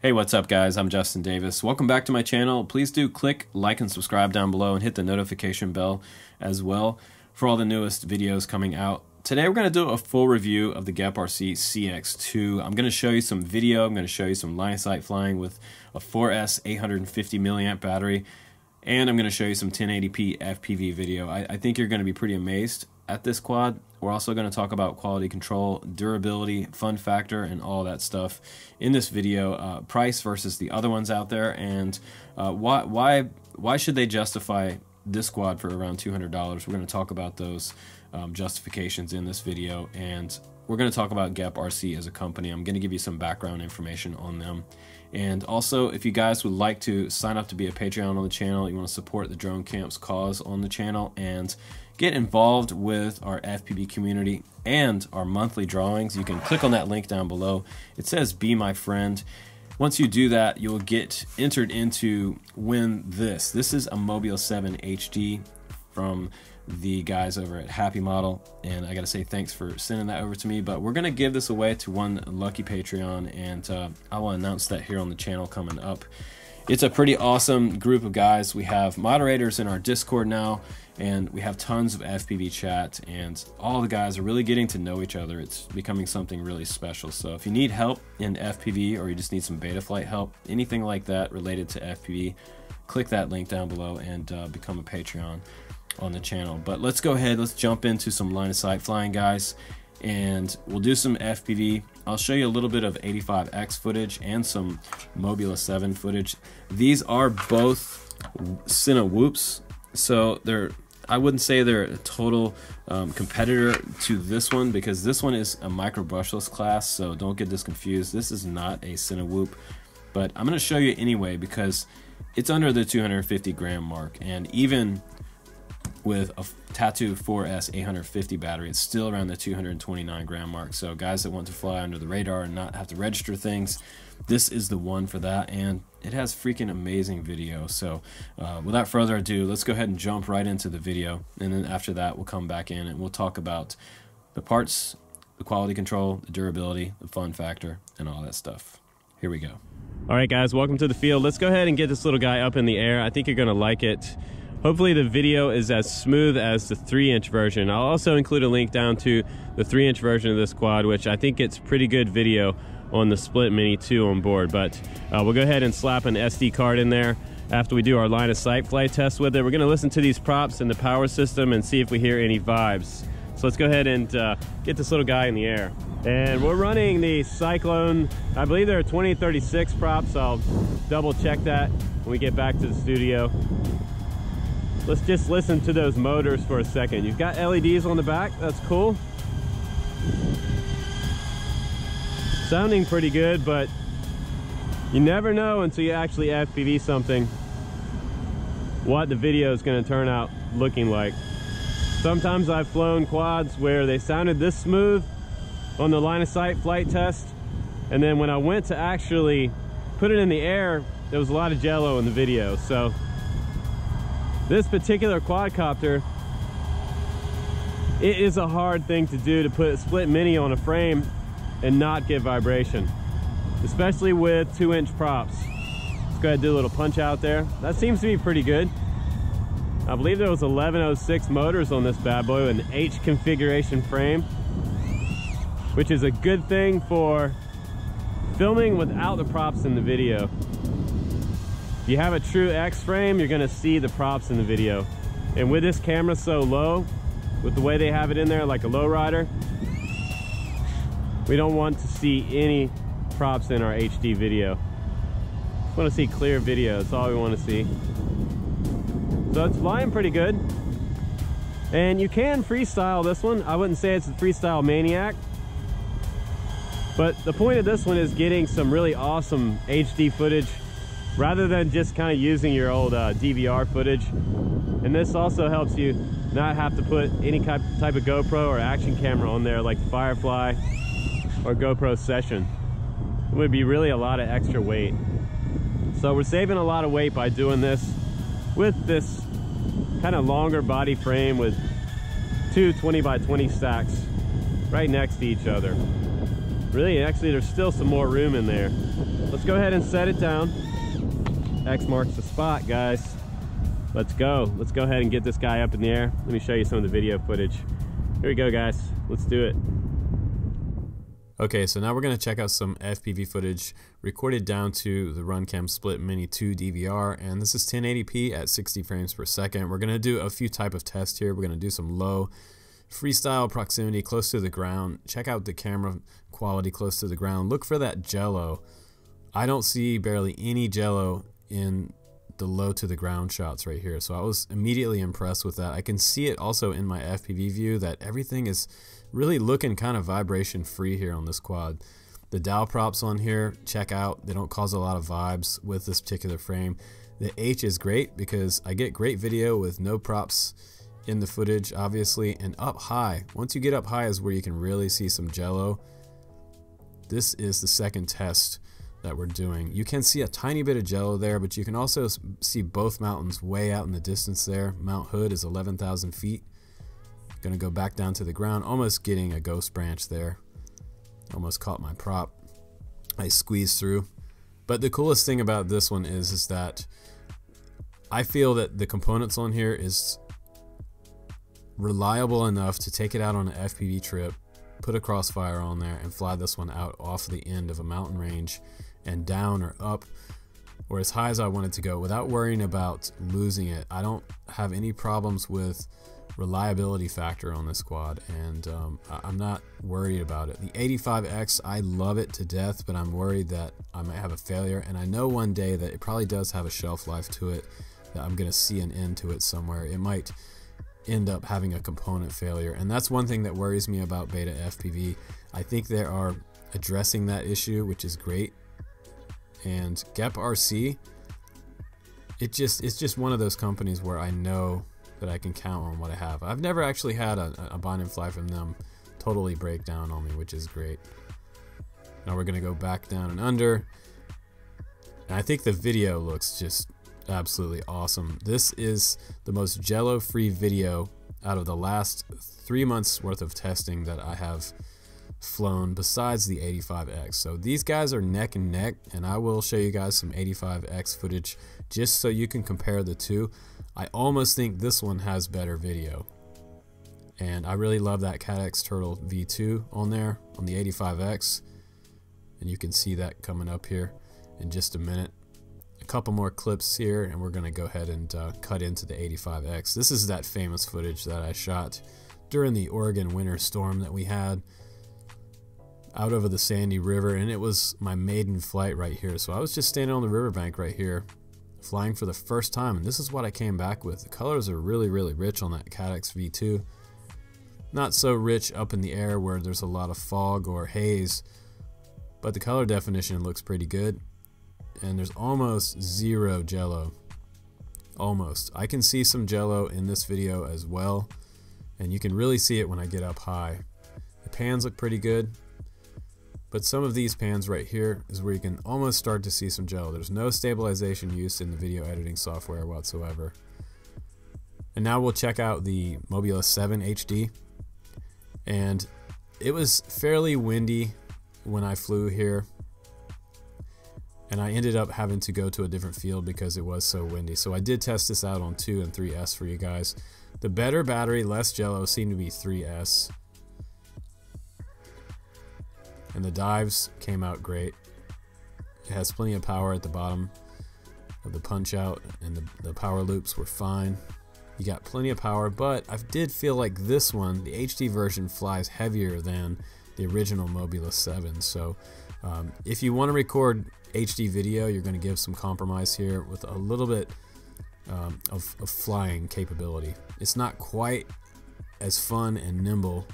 Hey, what's up guys? I'm Justin Davis. Welcome back to my channel. Please do click like and subscribe down below and hit the notification bell as well for all the newest videos coming out. Today we're going to do a full review of the GEPRC CX2. I'm going to show you some video. I'm going to show you some line of sight flying with a 4S 850 milliamp battery, and I'm going to show you some 1080p FPV video. I think you're going to be pretty amazed at this quad. We're also going to talk about quality control, durability, fun factor, and all that stuff in this video. Price versus the other ones out there, and why should they justify this quad for around $200? We're going to talk about those justifications in this video, and we're going to talk about GEPRC as a company. I'm going to give you some background information on them. And also, if you guys would like to sign up to be a Patreon on the channel, you want to support the Drone Camp's cause on the channel and get involved with our FPV community and our monthly drawings, you can click on that link down below. It says Be My Friend. Once you do that, you'll get entered into win this. This is a Mobula 7 HD from the guys over at Happy Model, and I gotta say thanks for sending that over to me. But we're gonna give this away to one lucky Patreon, and I will announce that here on the channel coming up. It's a pretty awesome group of guys. We have moderators in our Discord now, and we have tons of FPV chat, and all the guys are really getting to know each other. It's becoming something really special. So if you need help in FPV, or you just need some beta flight help, anything like that related to FPV, click that link down below and become a Patreon on the channel. But let's go ahead, let's jump into some line of sight flying, guys, and we'll do some FPV. I'll show you a little bit of 85X footage and some Mobula 7 footage. These are both Cygnet Whoops, so I wouldn't say they're a total competitor to this one, because this one is a micro brushless class, so don't get this confused. This is not a Cygnet Whoop, but I'm going to show you anyway because it's under the 250 gram mark, and even with a Tattoo 4S 850 battery, it's still around the 229 gram mark. So guys that want to fly under the radar and not have to register things, this is the one for that, and it has freaking amazing video. So without further ado, let's go ahead and jump right into the video, and then after that we'll come back in and we'll talk about the parts, the quality control, the durability, the fun factor, and all that stuff. Here we go. All right guys, welcome to the field. Let's go ahead and get this little guy up in the air. I think you're gonna like it. Hopefully the video is as smooth as the 3-inch version. I'll also include a link down to the 3-inch version of this quad, which I think it's pretty good video on the Split Mini 2 on board. But we'll go ahead and slap an SD card in there after we do our line of sight flight test with it. We're gonna listen to these props and the power system and see if we hear any vibes. So let's go ahead and get this little guy in the air. And we're running the Cyclone, I believe they're 2036 props. I'll double check that when we get back to the studio. Let's just listen to those motors for a second. You've got LEDs on the back, that's cool. Sounding pretty good, but you never know until you actually FPV something what the video is going to turn out looking like. Sometimes I've flown quads where they sounded this smooth on the line of sight flight test, and then when I went to actually put it in the air, there was a lot of jello in the video. So this particular quadcopter, it is a hard thing to do, to put a Split Mini on a frame and not get vibration, especially with 2-inch props. Let's go ahead and do a little punch out there. That seems to be pretty good. I believe there was 1106 motors on this bad boy with an H configuration frame, which is a good thing for filming without the props in the video. If you have a true X frame, you're gonna see the props in the video. And with this camera so low, with the way they have it in there like a lowrider, we don't want to see any props in our HD video. We want to see clear video, that's all we want to see. So it's flying pretty good. And you can freestyle this one. I wouldn't say it's a freestyle maniac, but the point of this one is getting some really awesome HD footage rather than just kind of using your old DVR footage. And this also helps you not have to put any type of GoPro or action camera on there like the Firefly or GoPro Session. It would be really a lot of extra weight. So we're saving a lot of weight by doing this with this kind of longer body frame with two 20 by 20 stacks right next to each other. Really, actually, there's still some more room in there. Let's go ahead and set it down. X marks the spot, guys. Let's go. Let's go ahead and get this guy up in the air. Let me show you some of the video footage. Here we go, guys. Let's do it. Okay, so now we're going to check out some FPV footage recorded down to the Runcam Split Mini 2 DVR, and this is 1080p at 60 frames per second. We're going to do a few type of tests here. We're going to do some low freestyle proximity close to the ground. Check out the camera quality close to the ground. Look for that jello. I don't see barely any jello in the low to the ground shots right here, so I was immediately impressed with that. I can see it also in my FPV view that everything is really looking kind of vibration free here on this quad. The dowel props on here, check out, they don't cause a lot of vibes with this particular frame. The H is great because I get great video with no props in the footage, obviously, and up high. Once you get up high is where you can really see some jello. This is the second test that we're doing. You can see a tiny bit of jello there, but you can also see both mountains way out in the distance there. Mount Hood is 11,000 feet. Gonna go back down to the ground, almost getting a ghost branch there. Almost caught my prop. I squeezed through. But the coolest thing about this one is that I feel that the components on here is reliable enough to take it out on an FPV trip, put a crossfire on there, and fly this one out off the end of a mountain range and down or up or as high as I wanted to go without worrying about losing it. I don't have any problems with reliability factor on this quad, and I'm not worried about it. The 85X, I love it to death, but I'm worried that I might have a failure, and I know one day that it probably does have a shelf life to it, that I'm gonna see an end to it somewhere. It might end up having a component failure, and that's one thing that worries me about Beta FPV. I think they are addressing that issue, which is great. And GEPRC, it's just one of those companies where I know that I can count on what I have. I've never actually had a bind and fly from them totally break down on me, which is great. Now we're gonna go back down and under, and I think the video looks just absolutely awesome. This is the most jello free video out of the last 3 months worth of testing that I have flown, besides the 85X. So these guys are neck and neck, and I will show you guys some 85X footage just so you can compare the two. I almost think this one has better video, and I really love that Cadex Turtle V2 on there on the 85X, and you can see that coming up here in just a minute. A couple more clips here, and we're gonna go ahead and cut into the 85X. This is that famous footage that I shot during the Oregon winter storm that we had out over the Sandy River, and it was my maiden flight right here. So I was just standing on the riverbank right here, flying for the first time, and this is what I came back with. The colors are really, really rich on that Cadex V2. Not so rich up in the air where there's a lot of fog or haze, but the color definition looks pretty good. And there's almost zero jello. Almost. I can see some jello in this video as well, and you can really see it when I get up high. The pans look pretty good, but some of these pans right here is where you can almost start to see some jello. There's no stabilization used in the video editing software whatsoever. And now we'll check out the Mobula 7 HD, and it was fairly windy when I flew here, and I ended up having to go to a different field because it was so windy. So I did test this out on 2 and 3S for you guys. The better battery, less jello, seemed to be 3S. And the dives came out great. It has plenty of power at the bottom of the punch out, and the power loops were fine. You got plenty of power, but I did feel like this one, the HD version, flies heavier than the original Mobula 7. So if you want to record HD video, you're going to give some compromise here with a little bit of flying capability. It's not quite as fun and nimble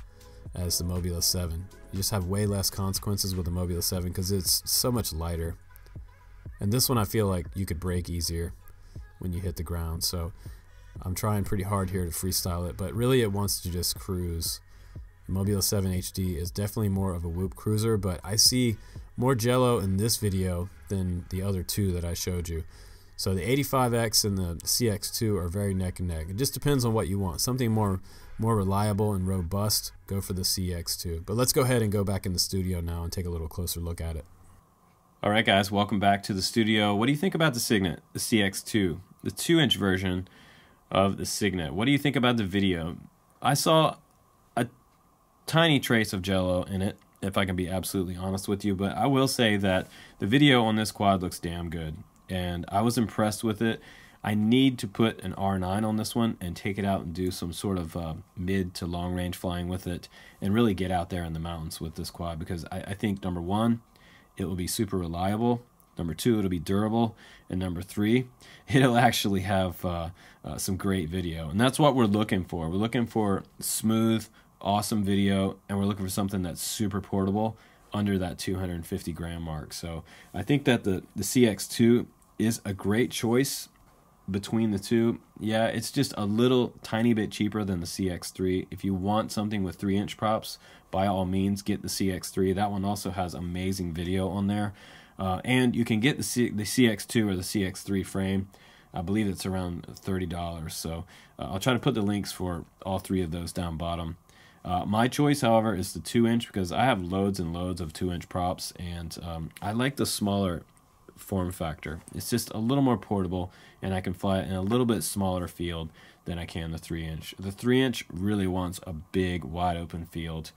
as the Mobula 7. You just have way less consequences with the Mobula 7 because it's so much lighter. And this one I feel like you could break easier when you hit the ground. So I'm trying pretty hard here to freestyle it, but really it wants to just cruise. The Mobula 7 HD is definitely more of a whoop cruiser, but I see more jello in this video than the other two that I showed you. So the 85X and the CX2 are very neck and neck. It just depends on what you want. Something more reliable and robust, go for the CX2. But let's go ahead and go back in the studio now and take a little closer look at it. All right, guys, welcome back to the studio. What do you think about the Cygnet, the CX2, the 2-inch version of the Cygnet? What do you think about the video? I saw a tiny trace of Jello in it, if I can be absolutely honest with you, but I will say that the video on this quad looks damn good, and I was impressed with it. I need to put an R9 on this one and take it out and do some sort of mid to long range flying with it and really get out there in the mountains with this quad, because I think, number one, it will be super reliable. Number two, it'll be durable. And number three, it'll actually have some great video. And that's what we're looking for. We're looking for smooth, awesome video, and we're looking for something that's super portable under that 250 gram mark. So I think that the CX2 is a great choice between the two. Yeah, it's just a little tiny bit cheaper than the CX3. If you want something with 3-inch props, by all means get the CX3. That one also has amazing video on there. And you can get the CX2 or the CX3 frame. I believe it's around $30. So I'll try to put the links for all three of those down bottom. My choice, however, is the 2-inch, because I have loads and loads of 2-inch props, and I like the smaller form factor. It's just a little more portable, and I can fly it in a little bit smaller field than I can the 3-inch. The 3-inch really wants a big, wide open field.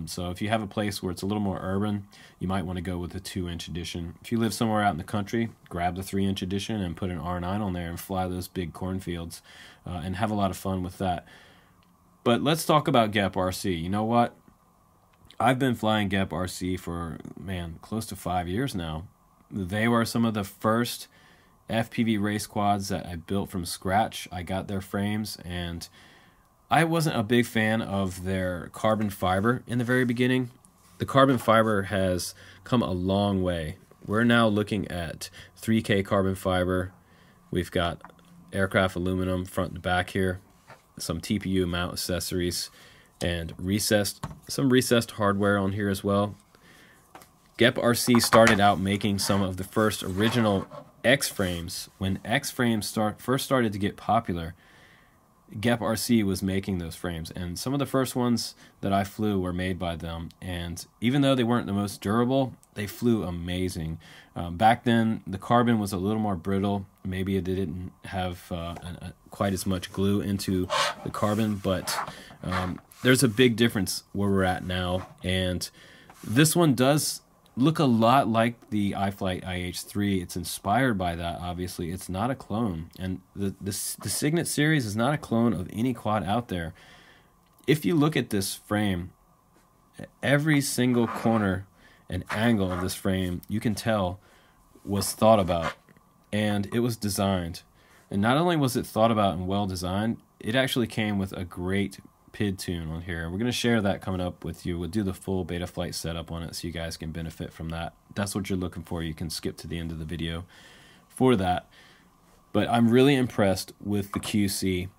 So if you have a place where it's a little more urban, you might want to go with the 2-inch edition. If you live somewhere out in the country, grab the 3-inch edition and put an R9 on there and fly those big cornfields and have a lot of fun with that. But let's talk about GEPRC. You know what? I've been flying GEPRC for, man, close to 5 years now. They were some of the first FPV race quads that I built from scratch. I got their frames, and I wasn't a big fan of their carbon fiber in the very beginning. The carbon fiber has come a long way. We're now looking at 3K carbon fiber. We've got aircraft aluminum front and back here, some TPU mount accessories, and some recessed hardware on here as well. GEPRC started out making some of the first original X frames. When X frames first started to get popular, GEPRC was making those frames, and some of the first ones that I flew were made by them, and even though they weren't the most durable, they flew amazing. Back then, the carbon was a little more brittle. Maybe it didn't have quite as much glue into the carbon, but there's a big difference where we're at now, and this one does look a lot like the iFlight IH3. It's inspired by that, obviously. It's not a clone. And the Cygnet series is not a clone of any quad out there. If you look at this frame, every single corner and angle of this frame, you can tell, was thought about. And it was designed. And not only was it thought about and well designed, it actually came with a great PID tune on here. We're going to share that coming up with you. We'll do the full Betaflight setup on it so you guys can benefit from that. That's what you're looking for. You can skip to the end of the video for that. But I'm really impressed with the QC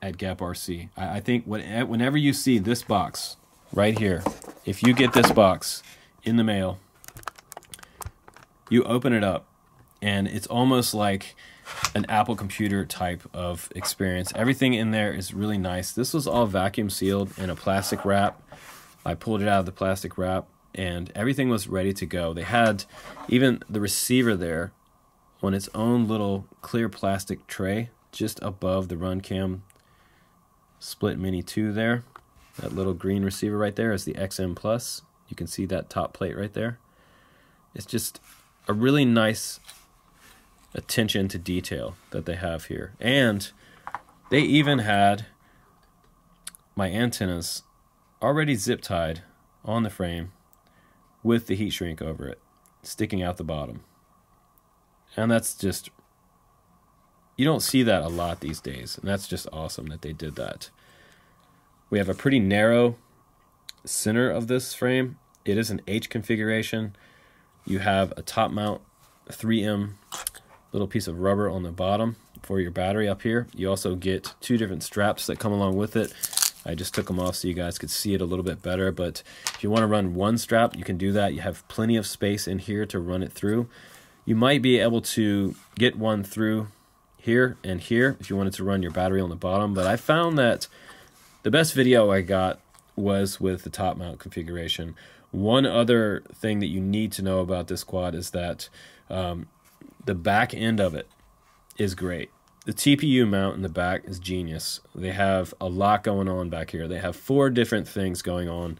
at GEPRC. I think whenever you see this box right here, if you get this box in the mail, you open it up, and it's almost like an Apple computer type of experience. Everything in there is really nice. This was all vacuum sealed in a plastic wrap. I pulled it out of the plastic wrap, and everything was ready to go. They had even the receiver there on its own little clear plastic tray just above the Runcam Split Mini 2 there. That little green receiver right there is the XM Plus. You can see that top plate right there. It's just a really nice attention to detail that they have here. And they even had my antennas already zip tied on the frame with the heat shrink over it, sticking out the bottom. And that's just, you don't see that a lot these days, and that's just awesome that they did that. We have a pretty narrow center of this frame. It is an H configuration. You have a top mount 3M little piece of rubber on the bottom for your battery up here. You also get two different straps that come along with it. I just took them off so you guys could see it a little bit better, but if you want to run one strap, you can do that. You have plenty of space in here to run it through. You might be able to get one through here and here if you wanted to run your battery on the bottom, but I found that the best video I got was with the top mount configuration. One other thing that you need to know about this quad is that the back end of it is great. The TPU mount in the back is genius. They have a lot going on back here. They have 4 different things going on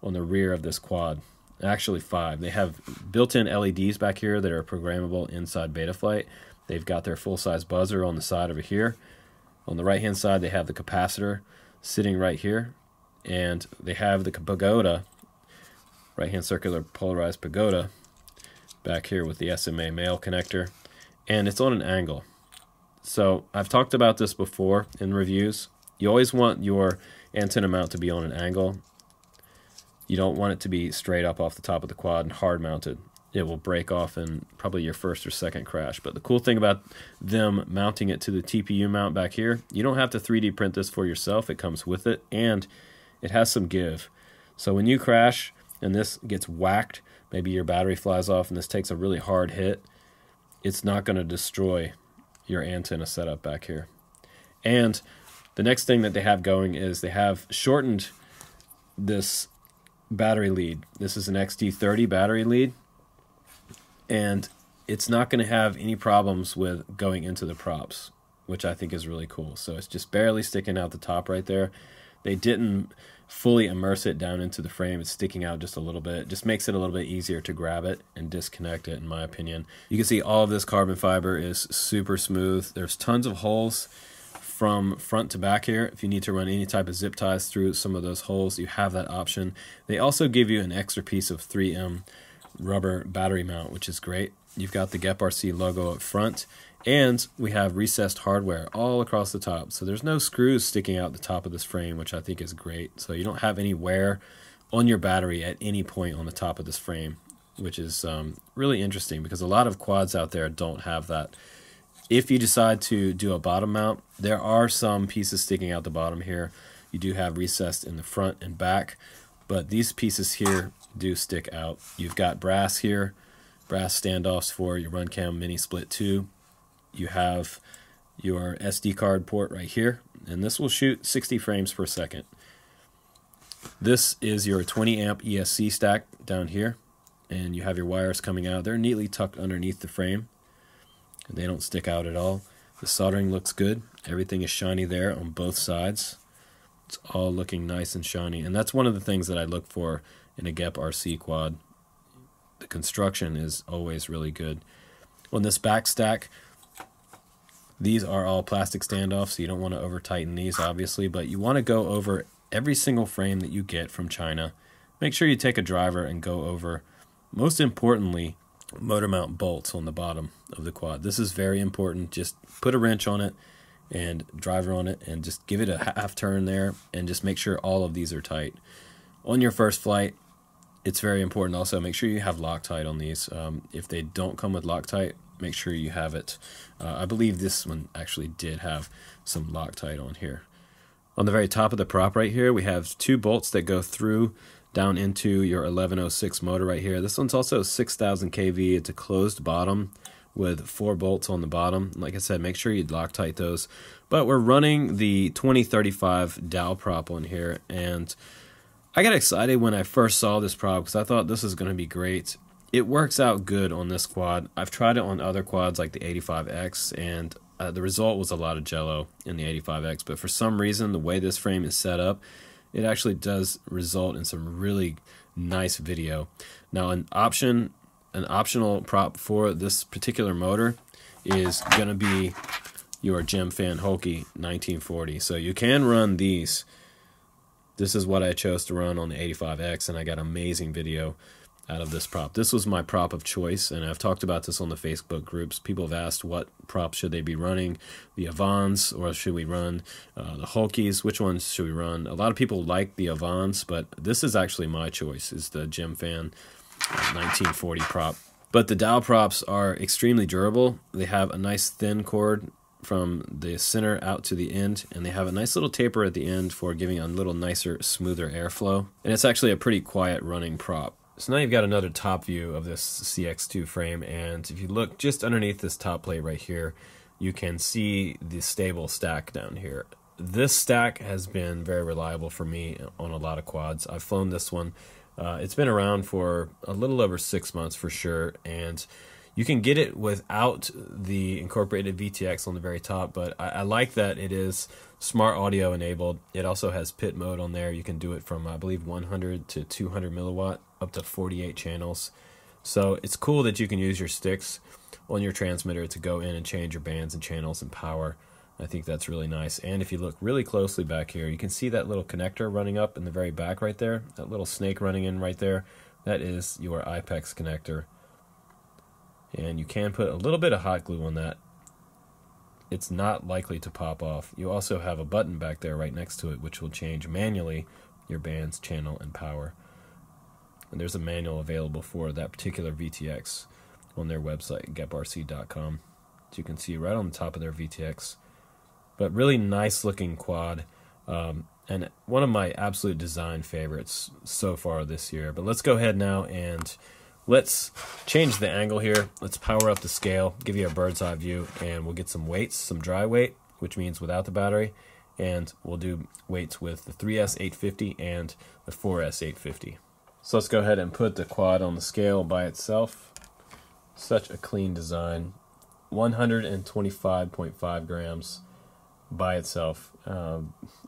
the rear of this quad. Actually 5. They have built-in LEDs back here that are programmable inside Betaflight. They've got their full-size buzzer on the side over here. On the right-hand side, they have the capacitor sitting right here. And they have the pagoda, right-hand circular polarized pagoda, back here with the SMA male connector. And it's on an angle. So I've talked about this before in reviews. You always want your antenna mount to be on an angle. You don't want it to be straight up off the top of the quad and hard mounted. It will break off in probably your first or second crash. But the cool thing about them mounting it to the TPU mount back here, you don't have to 3D print this for yourself. It comes with it, and it has some give. So when you crash and this gets whacked, maybe your battery flies off and this takes a really hard hit, it's not going to destroy your antenna setup back here. And the next thing that they have going is they have shortened this battery lead. This is an XT30 battery lead, and it's not going to have any problems with going into the props, which I think is really cool. So it's just barely sticking out the top right there. They didn't fully immerse it down into the frame. It's sticking out just a little bit. It just makes it a little bit easier to grab it and disconnect it, in my opinion. You can see all of this carbon fiber is super smooth. There's tons of holes from front to back here. If you need to run any type of zip ties through some of those holes, you have that option. They also give you an extra piece of 3M rubber battery mount, which is great. You've got the GEPRC logo up front, and we have recessed hardware all across the top. So there's no screws sticking out the top of this frame, which I think is great. So you don't have any wear on your battery at any point on the top of this frame, which is really interesting because a lot of quads out there don't have that. If you decide to do a bottom mount, there are some pieces sticking out the bottom here. You do have recessed in the front and back, but these pieces here do stick out. You've got brass here, brass standoffs for your RunCam Mini Split 2. You have your SD card port right here, and this will shoot 60 frames per second. This is your 20 amp ESC stack down here, and you have your wires coming out. They're neatly tucked underneath the frame, and they don't stick out at all. The soldering looks good. Everything is shiny there on both sides. It's all looking nice and shiny, and that's one of the things that I look for in a GEPRC quad. The construction is always really good. On this back stack, these are all plastic standoffs, so you don't want to over tighten these, obviously, but you want to go over every single frame that you get from China. Make sure you take a driver and go over, most importantly, motor mount bolts on the bottom of the quad. This is very important. Just put a wrench on it and driver on it and just give it a half turn there and just make sure all of these are tight. On your first flight, it's very important also, make sure you have Loctite on these. If they don't come with Loctite, make sure you have it. I believe this one actually did have some Loctite on here. On the very top of the prop right here, we have 2 bolts that go through down into your 1106 motor right here. This one's also 6,000 kV. It's a closed bottom with 4 bolts on the bottom. Like I said, make sure you Loctite those. But we're running the 2035 dowel prop on here, and I got excited when I first saw this prop because I thought this is going to be great. It works out good on this quad. I've tried it on other quads like the 85X, and the result was a lot of Jello in the 85X, but for some reason, the way this frame is set up, it actually does result in some really nice video. Now, an optional prop for this particular motor is going to be your Gemfan Holkey 1940. So you can run these. This is what I chose to run on the 85X, and I got amazing video out of this prop. This was my prop of choice, and I've talked about this on the Facebook groups. People have asked what prop should they be running, the Avans, or should we run the Holkeys? Which ones should we run? A lot of people like the Avans, but this is actually my choice, is the Gemfan 1940 prop. But the dowel props are extremely durable. They have a nice thin cord from the center out to the end, and they have a nice little taper at the end for giving a little nicer, smoother airflow. And it's actually a pretty quiet running prop. So now you've got another top view of this CX2 frame, and if you look just underneath this top plate right here, you can see the stable stack down here. This stack has been very reliable for me on a lot of quads. I've flown this one. It's been around for a little over 6 months for sure, and you can get it without the incorporated VTX on the very top, but I like that it is smart audio enabled. It also has pit mode on there. You can do it from, I believe, 100 to 200 milliwatt, up to 48 channels. So it's cool that you can use your sticks on your transmitter to go in and change your bands and channels and power. I think that's really nice. And if you look really closely back here, you can see that little connector running up in the very back right there, that little snake running in right there. That is your IPEX connector. And you can put a little bit of hot glue on that. It's not likely to pop off. You also have a button back there right next to it, which will change manually your bands, channel, and power. And there's a manual available for that particular VTX on their website, GEPRC.com. So you can see right on the top of their VTX. But really nice looking quad, and one of my absolute design favorites so far this year. But let's go ahead now and let's change the angle here. Let's power up the scale, give you a bird's eye view, and we'll get some weights, some dry weight, which means without the battery, and we'll do weights with the 3S850 and the 4S850. So let's go ahead and put the quad on the scale by itself. Such a clean design. 125.5 grams by itself,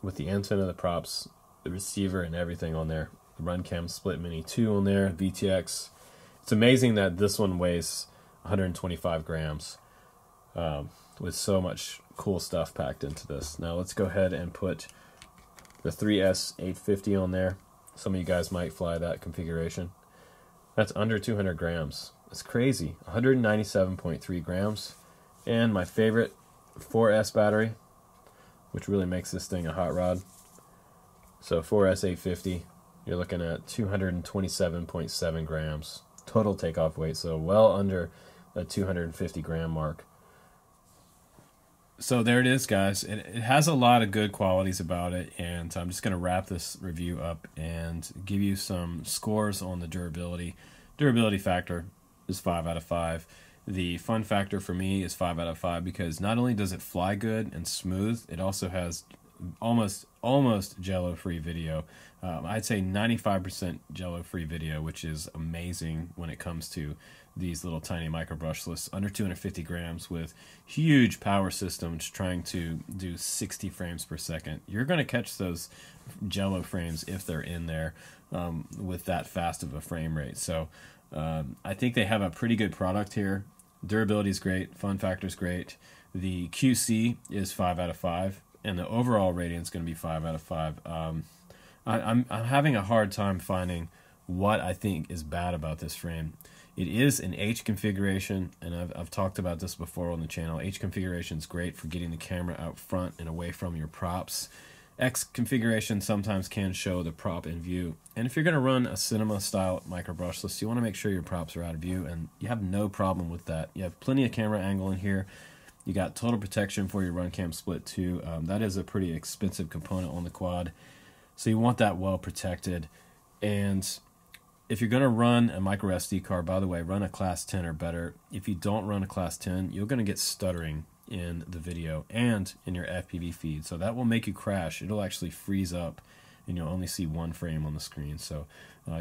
with the antenna, the props, the receiver, and everything on there. The Runcam Split Mini 2 on there, VTX. It's amazing that this one weighs 125 grams with so much cool stuff packed into this. Now let's go ahead and put the 3S850 on there. Some of you guys might fly that configuration. That's under 200 grams. It's crazy. 197.3 grams. And my favorite 4S battery, which really makes this thing a hot rod. So 4S850, you're looking at 227.7 grams total takeoff weight, so well under the 250 gram mark. So there it is, guys. It has a lot of good qualities about it, and I'm just going to wrap this review up and give you some scores on the durability. Durability factor is 5 out of 5. The fun factor for me is 5 out of 5 because not only does it fly good and smooth, it also has almost Jello-free video. I'd say 95% Jello-free video, which is amazing when it comes to these little tiny micro brushless under 250 grams with huge power systems trying to do 60 frames per second. You're going to catch those Jello frames if they're in there with that fast of a frame rate. So I think they have a pretty good product here. Durability is great. Fun factor is great. The QC is 5 out of 5. And the overall rating is going to be 5 out of 5. I'm having a hard time finding what I think is bad about this frame. It is an H configuration, and I've talked about this before on the channel. H configuration is great for getting the camera out front and away from your props. X configuration sometimes can show the prop in view. And if you're going to run a cinema style micro brushless, you want to make sure your props are out of view, and you have no problem with that. You have plenty of camera angle in here. You got total protection for your Runcam Split 2. That is a pretty expensive component on the quad, so you want that well protected. And if you're going to run a micro SD card, by the way, run a class 10 or better. If you don't run a class 10, you're going to get stuttering in the video and in your FPV feed. So that will make you crash. It'll actually freeze up, and you'll only see one frame on the screen. So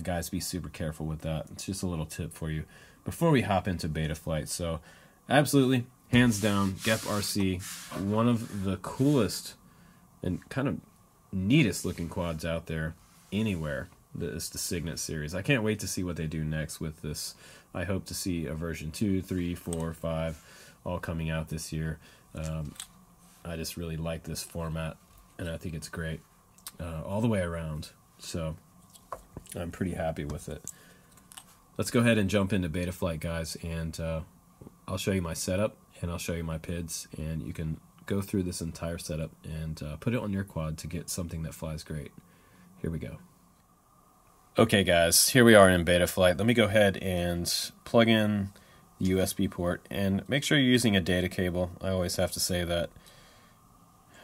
guys, be super careful with that. It's just a little tip for you before we hop into beta flight. So absolutely, hands down, GEPRC, one of the coolest and kind of neatest looking quads out there anywhere. It's the Cygnet series. I can't wait to see what they do next with this. I hope to see a version 2, 3, 4, 5 all coming out this year. I just really like this format, and I think it's great all the way around. So I'm pretty happy with it. Let's go ahead and jump into beta flight, guys, and I'll show you my setup, and I'll show you my PIDs, and you can go through this entire setup and put it on your quad to get something that flies great. Here we go. Okay guys, here we are in beta flight. Let me go ahead and plug in the USB port, and make sure you're using a data cable. I always have to say that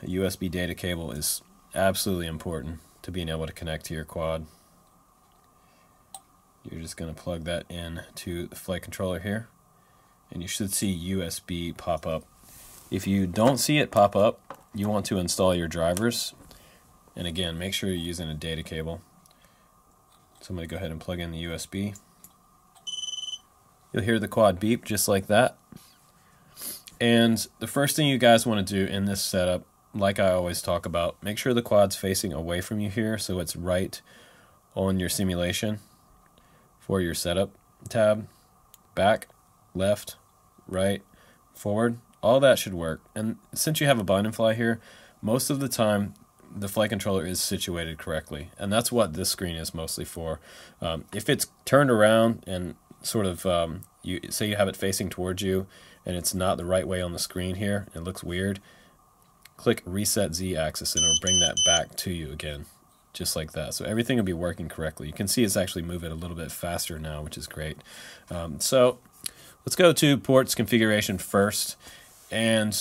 a USB data cable is absolutely important to being able to connect to your quad. you're just going to plug that in to the flight controller here, and you should see USB pop up. If you don't see it pop up, you want to install your drivers, and again, make sure you're using a data cable. So I'm going to go ahead and plug in the USB. You'll hear the quad beep just like that. And the first thing you guys want to do in this setup, like I always talk about, make sure the quad's facing away from you here so it's right on your simulation for your setup tab. Back, left, right, forward, all that should work. And since you have a bind and fly here, most of the time the flight controller is situated correctly, and that's what this screen is mostly for. If it's turned around and sort of, you say you have it facing towards you and it's not the right way on the screen here, it looks weird, click reset Z-axis and it'll bring that back to you again, just like that. So everything will be working correctly. You can see it's actually moving a little bit faster now, which is great. So let's go to ports configuration first. And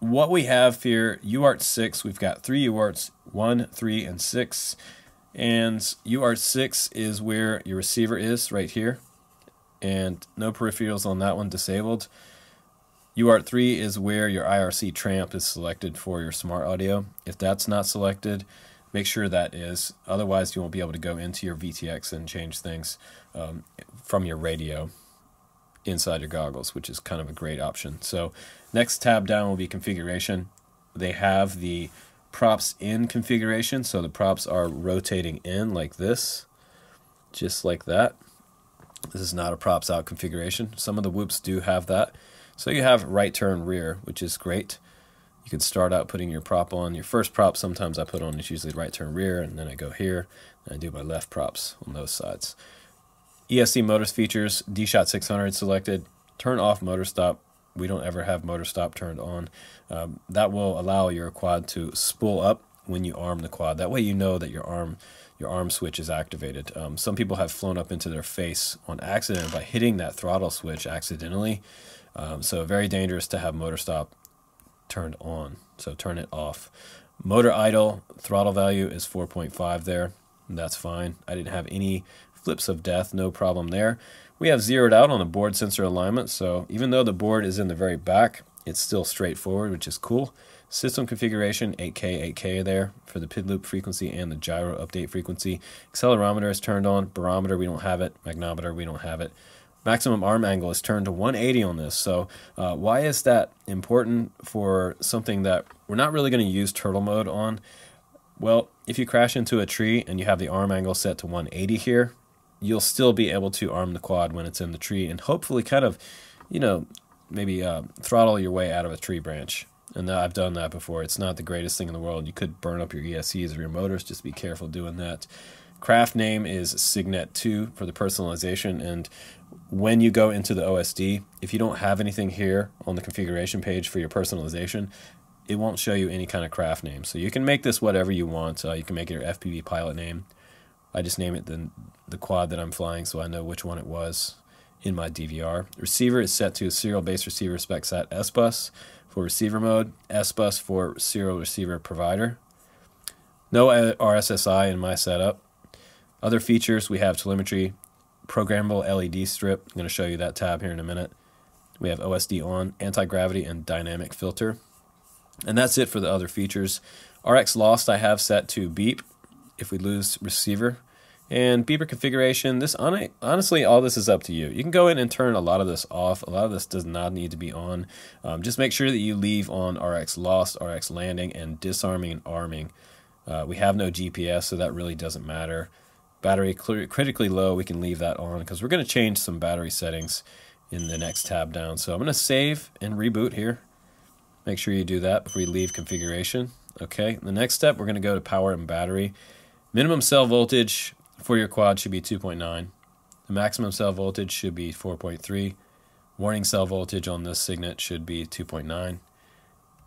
what we have here, UART 6, we've got 3 UARTs, 1, 3, and 6. And UART 6 is where your receiver is, right here. And no peripherals on that one, disabled. UART 3 is where your IRC tramp is selected for your smart audio. If that's not selected, make sure that is. Otherwise, you won't be able to go into your VTX and change things from your radio inside your goggles, which is kind of a great option. So next tab down will be configuration. They have the props in configuration, so the props are rotating in like this, just like that. This is not a props out configuration. Some of the whoops do have that. So you have right turn rear, which is great. You can start out putting your prop on. Your first prop sometimes I put on is usually right turn rear, and then I go here and I do my left props on those sides. ESC motors features, D-Shot 600 selected. Turn off motor stop. We don't ever have motor stop turned on. That will allow your quad to spool up when you arm the quad. That way you know that your arm switch is activated. Some people have flown up into their face on accident by hitting that throttle switch accidentally. So very dangerous to have motor stop turned on. So turn it off. Motor idle, throttle value is 4.5 there. That's fine. I didn't have any flips of death, no problem there. We have zeroed out on the board sensor alignment, so even though the board is in the very back, it's still straightforward, which is cool. System configuration, 8K there for the PID loop frequency and the gyro update frequency. Accelerometer is turned on. Barometer, we don't have it. Magnometer, we don't have it. Maximum arm angle is turned to 180 on this. So why is that important for something that we're not really going to use turtle mode on? Well, if you crash into a tree and you have the arm angle set to 180 here, you'll still be able to arm the quad when it's in the tree and hopefully kind of, you know, maybe throttle your way out of a tree branch. And I've done that before. It's not the greatest thing in the world. You could burn up your ESCs or your motors. Just be careful doing that. Craft name is Cygnet 2 for the personalization. And when you go into the OSD, if you don't have anything here on the configuration page for your personalization, it won't show you any kind of craft name. So you can make this whatever you want. You can make it your FPV pilot name. I just name it the quad that I'm flying so I know which one it was in my DVR. Receiver is set to serial base receiver spec sat S-Bus for receiver mode, S-Bus for serial receiver provider. No RSSI in my setup. Other features, we have telemetry, programmable LED strip. I'm going to show you that tab here in a minute. We have OSD on, anti-gravity, and dynamic filter. And that's it for the other features. RX lost I have set to beep if we lose receiver. And beeper configuration, this honestly, all this is up to you. You can go in and turn a lot of this off. A lot of this does not need to be on. Just make sure that you leave on RX lost, RX landing, and disarming and arming. We have no GPS, so that really doesn't matter. Battery critically low, we can leave that on because we're going to change some battery settings in the next tab down. So I'm going to save and reboot here. Make sure you do that before you leave configuration. Okay, the next step, we're going to go to power and battery. Minimum cell voltage for your quad should be 2.9. The maximum cell voltage should be 4.3. Warning cell voltage on this Cygnet should be 2.9.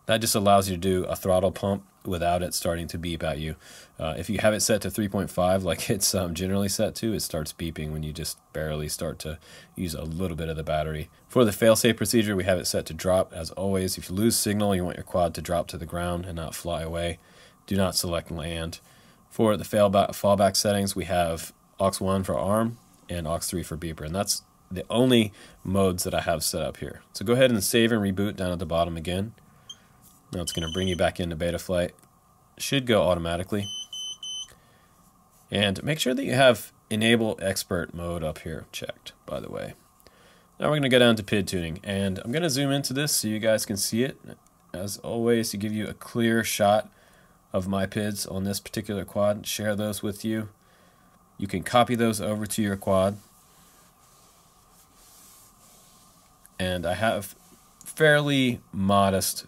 That just allows you to do a throttle pump without it starting to beep at you. If you have it set to 3.5 like it's generally set to, it starts beeping when you just barely start to use a little bit of the battery. For the failsafe procedure, we have it set to drop. As always, if you lose signal, you want your quad to drop to the ground and not fly away. Do not select land. For the fallback settings, we have aux1 for arm, and aux 3 for beeper. And that's the only modes that I have set up here. So go ahead and save and reboot down at the bottom again. Now it's going to bring you back into Betaflight. Should go automatically. And make sure that you have Enable Expert mode up here checked, by the way. Now we're going to go down to PID tuning, and I'm going to zoom into this so you guys can see it. As always, to give you a clear shot of my PIDs on this particular quad, share those with you. You can copy those over to your quad. And I have fairly modest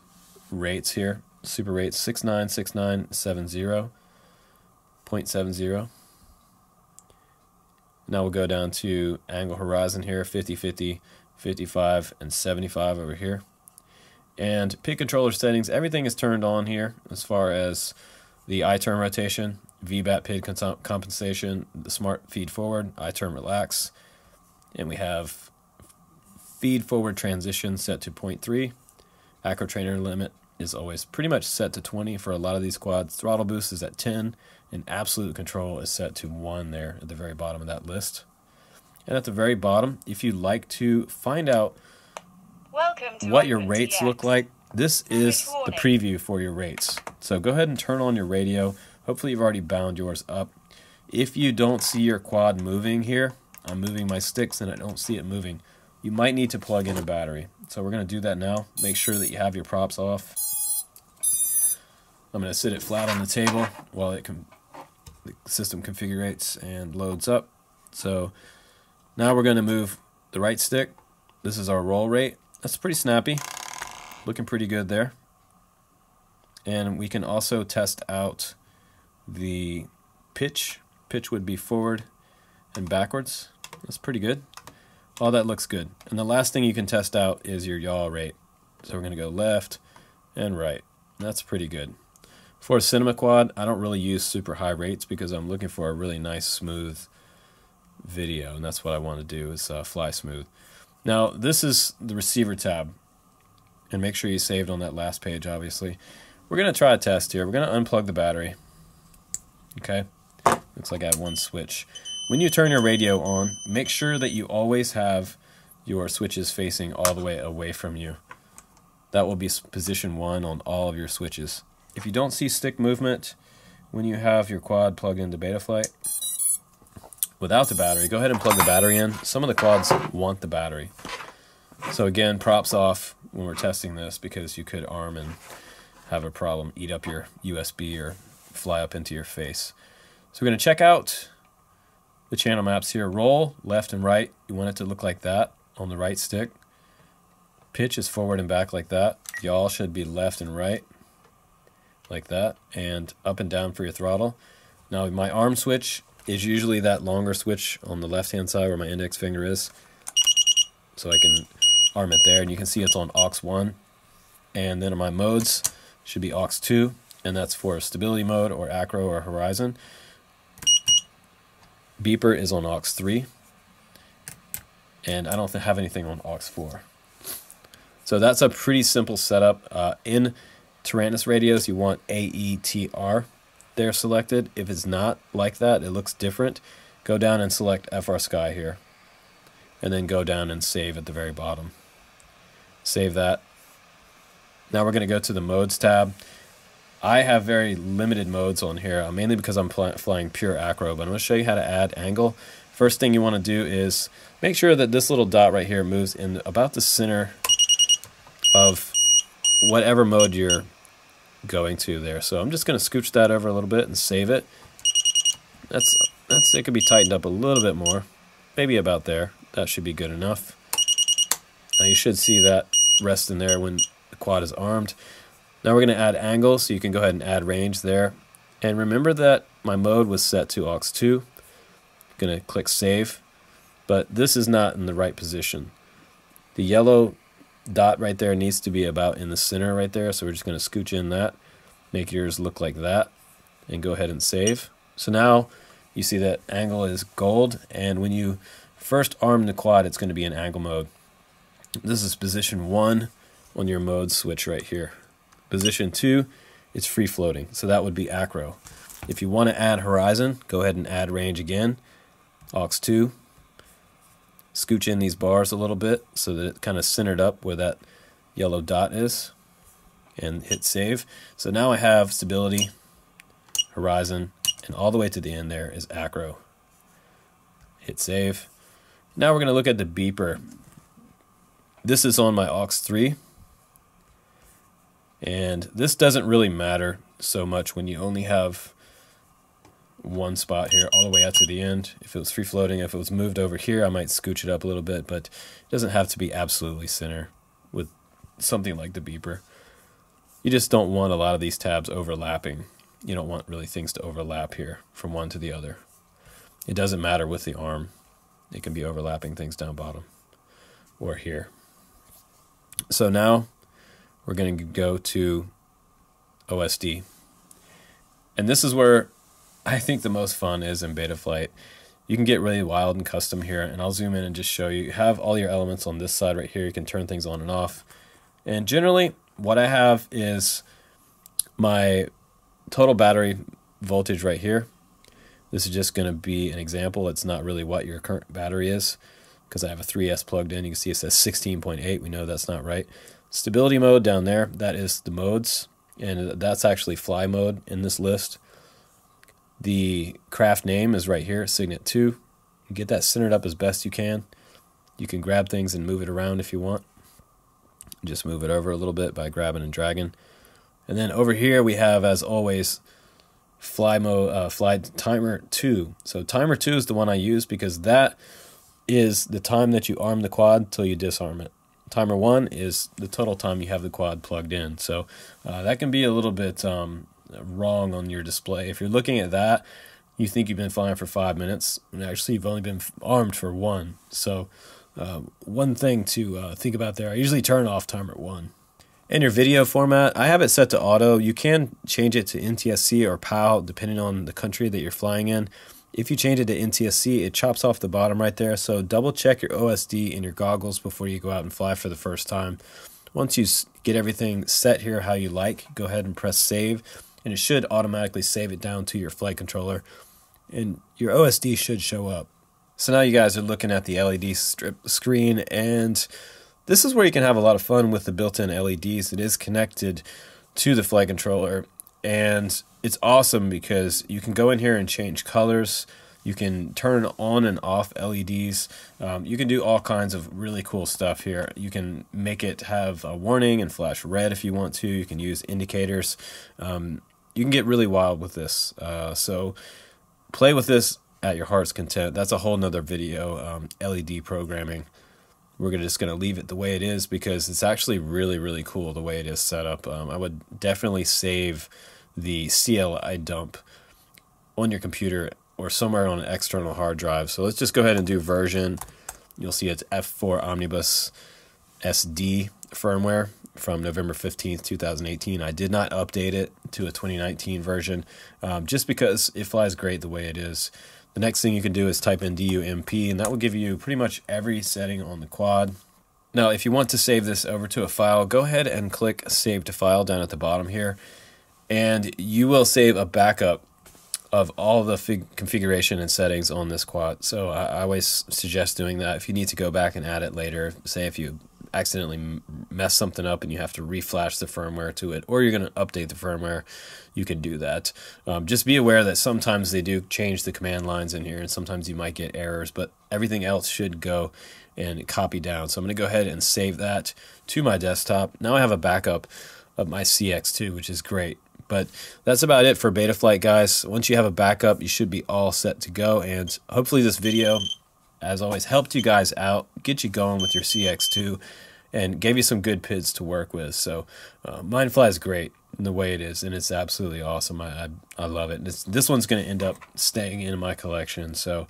rates here. Super rates 696970.70. Now we'll go down to angle horizon here, 50, 50, 55, and 75 over here. And PID controller settings, everything is turned on here as far as the I-turn rotation, VBAT PID compensation, the smart feed forward, I-turn relax, and we have feed forward transition set to 0.3. Acro trainer limit is always pretty much set to 20 for a lot of these quads. Throttle boost is at 10, and absolute control is set to 1 there at the very bottom of that list. And at the very bottom, if you'd like to find out what your rates look like, this is the preview for your rates. So go ahead and turn on your radio. Hopefully you've already bound yours up. If you don't see your quad moving here, I'm moving my sticks and I don't see it moving, you might need to plug in a battery. So we're going to do that now. Make sure that you have your props off. I'm going to sit it flat on the table while the system configurates and loads up. So now we're going to move the right stick. This is our roll rate. That's pretty snappy. Looking pretty good there. And we can also test out the pitch. Pitch would be forward and backwards. That's pretty good. All that looks good. And the last thing you can test out is your yaw rate. So we're going to go left and right. That's pretty good. For a cinema quad, I don't really use super high rates because I'm looking for a really nice smooth video, and that's what I want to do is fly smooth. Now this is the receiver tab, and make sure you saved on that last page. Obviously we're going to try a test here. We're going to unplug the battery. Okay, looks like I have one switch. When you turn your radio on, make sure that you always have your switches facing all the way away from you. That will be position 1 on all of your switches. If you don't see stick movement when you have your quad plugged into Betaflight without the battery, go ahead and plug the battery in. Some of the quads want the battery. So again, props off when we're testing this because you could arm and have a problem, eat up your USB or fly up into your face. So we're going to check out the channel maps here. Roll left and right. You want it to look like that on the right stick. Pitch is forward and back like that. Yaw should be left and right like that, and up and down for your throttle. Now my arm switch is usually that longer switch on the left hand side where my index finger is, so I can arm it there, and you can see it's on aux 1. And then my modes should be aux 2, and that's for stability mode or acro or horizon. Beeper is on aux 3, and I don't have anything on aux 4. So that's a pretty simple setup. In Taranis radios, you want AETR there selected. If it's not like that, it looks different, go down and select FrSky here, and then go down and save at the very bottom. Save that. Now we're going to go to the modes tab. I have very limited modes on here, mainly because I'm flying pure acro, but I'm going to show you how to add angle. First thing you want to do is make sure that this little dot right here moves in about the center of whatever mode you're going to there. So I'm just going to scooch that over a little bit and save it. That's it could be tightened up a little bit more, maybe about there. That should be good enough. Now you should see that rest in there when the quad is armed. Now we're going to add angle, so you can go ahead and add range there. And remember that my mode was set to aux 2. I'm going to click save, but this is not in the right position. The yellow dot right there needs to be about in the center right there, so we're just going to scooch in that, make yours look like that, and go ahead and save. So now you see that angle is gold, and when you first arm the quad, it's going to be in angle mode. This is position 1 on your mode switch right here. Position 2, it's free floating, so that would be acro. If you want to add horizon, go ahead and add range again, aux 2, scooch in these bars a little bit so that it kind of centered up where that yellow dot is, and hit save. So now I have stability, horizon, and all the way to the end there is acro. Hit save. Now we're going to look at the beeper. This is on my aux 3, and this doesn't really matter so much when you only have one spot here all the way out to the end. If it was free floating, if it was moved over here, I might scooch it up a little bit, but it doesn't have to be absolutely center with something like the beeper. You just don't want a lot of these tabs overlapping. You don't want really things to overlap here from one to the other. It doesn't matter with the arm. It can be overlapping things down bottom or here. So now we're going to go to OSD. And this is where I think the most fun is in Betaflight. You can get really wild and custom here, and I'll zoom in and just show you. You have all your elements on this side right here. You can turn things on and off. And generally, what I have is my total battery voltage right here. This is just going to be an example. It's not really what your current battery is, because I have a 3S plugged in. You can see it says 16.8. We know that's not right. Stability mode down there, that is the modes, and that's actually fly mode in this list. The craft name is right here, Cygnet 2. You get that centered up as best you can. You can grab things and move it around if you want. Just move it over a little bit by grabbing and dragging. And then over here we have, as always, fly timer 2. So timer 2 is the one I use because that is the time that you arm the quad till you disarm it. Timer 1 is the total time you have the quad plugged in. So that can be a little bit wrong on your display. If you're looking at that, you think you've been flying for 5 minutes, and actually you've only been armed for 1. So one thing to think about there, I usually turn off timer 1. In your video format, I have it set to auto. You can change it to NTSC or PAL depending on the country that you're flying in. If you change it to NTSC, it chops off the bottom right there. So double check your OSD in your goggles before you go out and fly for the first time. Once you get everything set here how you like, go ahead and press save, and it should automatically save it down to your flight controller, and your OSD should show up. So now you guys are looking at the LED strip screen, and this is where you can have a lot of fun with the built-in LEDs. It is connected to the flight controller, and it's awesome because you can go in here and change colors. You can turn on and off LEDs. You can do all kinds of really cool stuff here. You can make it have a warning and flash red if you want to. You can use indicators. You can get really wild with this. So play with this at your heart's content. That's a whole nother video, LED programming. We're just going to leave it the way it is because it's actually really, really cool the way it is set up. I would definitely save the CLI dump on your computer or somewhere on an external hard drive. So let's just go ahead and do version. You'll see it's F4 Omnibus SD firmware from November 15th, 2018. I did not update it to a 2019 version just because it flies great the way it is. The next thing you can do is type in DUMP, and that will give you pretty much every setting on the quad. Now, if you want to save this over to a file, go ahead and click Save to File down at the bottom here, and you will save a backup of all the configuration and settings on this quad. So I always suggest doing that. If you need to go back and add it later, say if you accidentally mess something up and you have to reflash the firmware to it, or you're going to update the firmware, you can do that. Just be aware that sometimes they do change the command lines in here, and sometimes you might get errors, but everything else should go and copy down. So I'm going to go ahead and save that to my desktop. Now I have a backup of my CX2, which is great. But that's about it for Betaflight, guys. Once you have a backup, you should be all set to go. And hopefully this video, as always, helped you guys out, get you going with your CX2, and gave you some good PIDs to work with. So mine flies great in the way it is, and it's absolutely awesome. I love it. This one's going to end up staying in my collection. So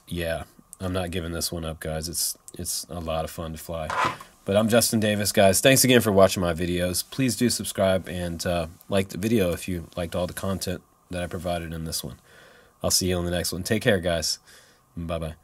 yeah, I'm not giving this one up, guys. It's a lot of fun to fly. But I'm Justin Davis, guys. Thanks again for watching my videos. Please do subscribe and like the video if you liked all the content that I provided in this one. I'll see you on the next one. Take care, guys. Bye-bye.